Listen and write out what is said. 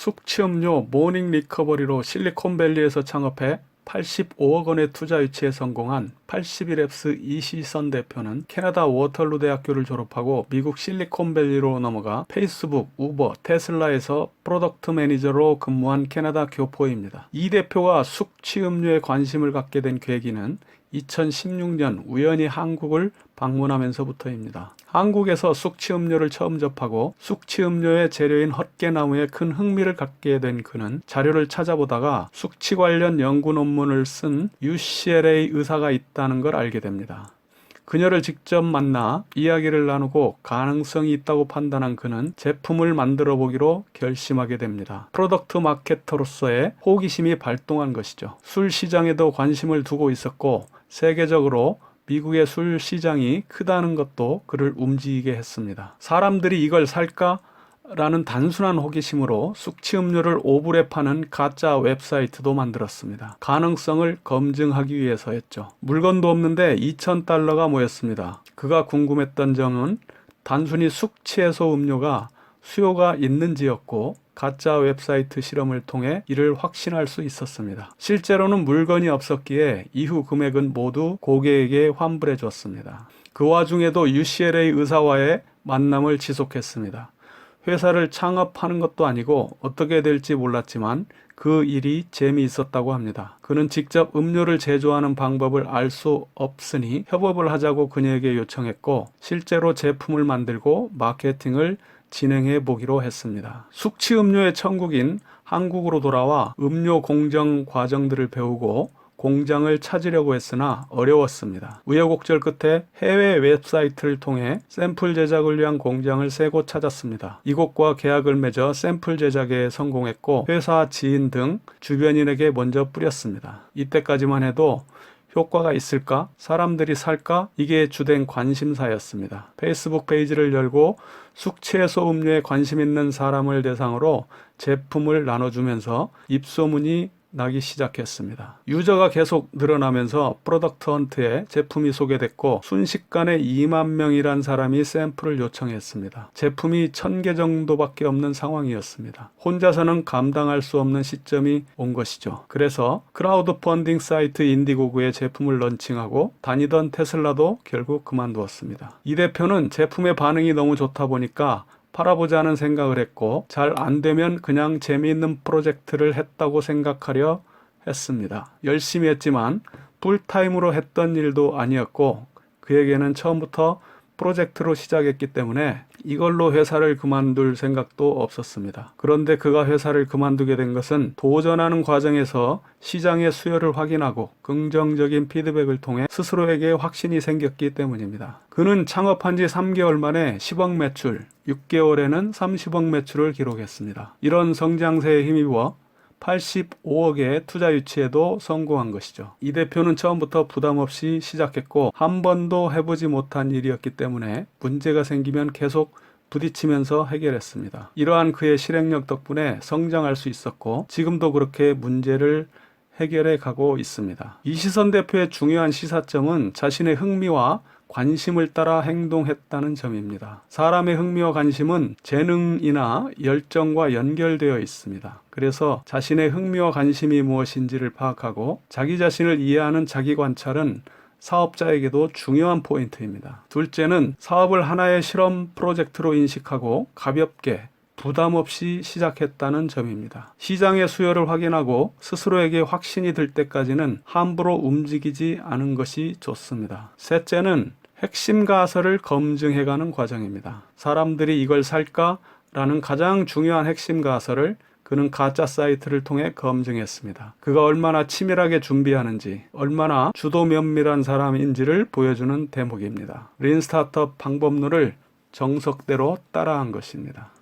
숙취음료 모닝 리커버리로 실리콘밸리에서 창업해 85억 원의 투자 유치에 성공한 81앱스 이시선 대표는 캐나다 워털루 대학교를 졸업하고 미국 실리콘밸리로 넘어가 페이스북, 우버, 테슬라에서 프로덕트 매니저로 근무한 캐나다 교포입니다. 이 대표가 숙취음료에 관심을 갖게 된 계기는 2016년 우연히 한국을 방문하면서부터입니다. 한국에서 숙취음료를 처음 접하고 숙취음료의 재료인 헛개나무에 큰 흥미를 갖게 된 그는 자료를 찾아보다가 숙취 관련 연구 논문을 쓴 UCLA 의사가 있다는 걸 알게 됩니다. 그녀를 직접 만나 이야기를 나누고 가능성이 있다고 판단한 그는 제품을 만들어 보기로 결심하게 됩니다. 프로덕트 마케터로서의 호기심이 발동한 것이죠. 술 시장에도 관심을 두고 있었고 세계적으로 미국의 술 시장이 크다는 것도 그를 움직이게 했습니다. 사람들이 이걸 살까? 라는 단순한 호기심으로 숙취음료를 오불에 파는 가짜 웹사이트도 만들었습니다. 가능성을 검증하기 위해서였죠. 물건도 없는데 $2,000가 모였습니다. 그가 궁금했던 점은 단순히 숙취해소 음료가 수요가 있는지였고 가짜 웹사이트 실험을 통해 이를 확신할 수 있었습니다. 실제로는 물건이 없었기에 이후 금액은 모두 고객에게 환불해 줬습니다. 그 와중에도 UCLA 의사와의 만남을 지속했습니다. 회사를 창업하는 것도 아니고 어떻게 될지 몰랐지만 그 일이 재미있었다고 합니다. 그는 직접 음료를 제조하는 방법을 알 수 없으니 협업을 하자고 그녀에게 요청했고 실제로 제품을 만들고 마케팅을 진행해 보기로 했습니다. 숙취음료의 천국인 한국으로 돌아와 음료 공정 과정들을 배우고 공장을 찾으려고 했으나 어려웠습니다. 우여곡절 끝에 해외 웹사이트를 통해 샘플 제작을 위한 공장을 3곳 찾았습니다. 이곳과 계약을 맺어 샘플 제작에 성공했고 회사 지인 등 주변인에게 먼저 뿌렸습니다. 이때까지만 해도 효과가 있을까? 사람들이 살까? 이게 주된 관심사였습니다. 페이스북 페이지를 열고 숙취해소 음료에 관심 있는 사람을 대상으로 제품을 나눠주면서 입소문이 나기 시작했습니다. 유저가 계속 늘어나면서 프로덕트 헌트에 제품이 소개됐고 순식간에 2만 명이란 사람이 샘플을 요청했습니다. 제품이 1000개 정도밖에 없는 상황이었습니다. 혼자서는 감당할 수 없는 시점이 온 것이죠. 그래서 크라우드 펀딩 사이트 인디고고에 제품을 런칭하고 다니던 테슬라도 결국 그만두었습니다. 이 대표는 제품의 반응이 너무 좋다 보니까 팔아보자는 생각을 했고 잘 안되면 그냥 재미있는 프로젝트를 했다고 생각하려 했습니다. 열심히 했지만 풀타임으로 했던 일도 아니었고 그에게는 처음부터 프로젝트로 시작했기 때문에 이걸로 회사를 그만둘 생각도 없었습니다. 그런데 그가 회사를 그만두게 된 것은 도전하는 과정에서 시장의 수요를 확인하고 긍정적인 피드백을 통해 스스로에게 확신이 생겼기 때문입니다. 그는 창업한 지 3개월 만에 10억 매출, 6개월에는 30억 매출을 기록했습니다. 이런 성장세에 힘입어 85억의 투자 유치에도 성공한 것이죠. 이 대표는 처음부터 부담 없이 시작했고 한 번도 해보지 못한 일이었기 때문에 문제가 생기면 계속 부딪히면서 해결했습니다. 이러한 그의 실행력 덕분에 성장할 수 있었고 지금도 그렇게 문제를 해결해 가고 있습니다. 이시선 대표의 중요한 시사점은 자신의 흥미와 관심을 따라 행동했다는 점입니다. 사람의 흥미와 관심은 재능이나 열정과 연결되어 있습니다. 그래서 자신의 흥미와 관심이 무엇인지를 파악하고 자기 자신을 이해하는 자기 관찰은 사업자에게도 중요한 포인트입니다. 둘째는 사업을 하나의 실험 프로젝트로 인식하고 가볍게 부담 없이 시작했다는 점입니다. 시장의 수요를 확인하고 스스로에게 확신이 들 때까지는 함부로 움직이지 않은 것이 좋습니다. 셋째는 핵심 가설을 검증해가는 과정입니다. 사람들이 이걸 살까? 라는 가장 중요한 핵심 가설을 그는 가짜 사이트를 통해 검증했습니다. 그가 얼마나 치밀하게 준비하는지, 얼마나 주도 면밀한 사람인지를 보여주는 대목입니다. 린 스타트업 방법론을 정석대로 따라한 것입니다.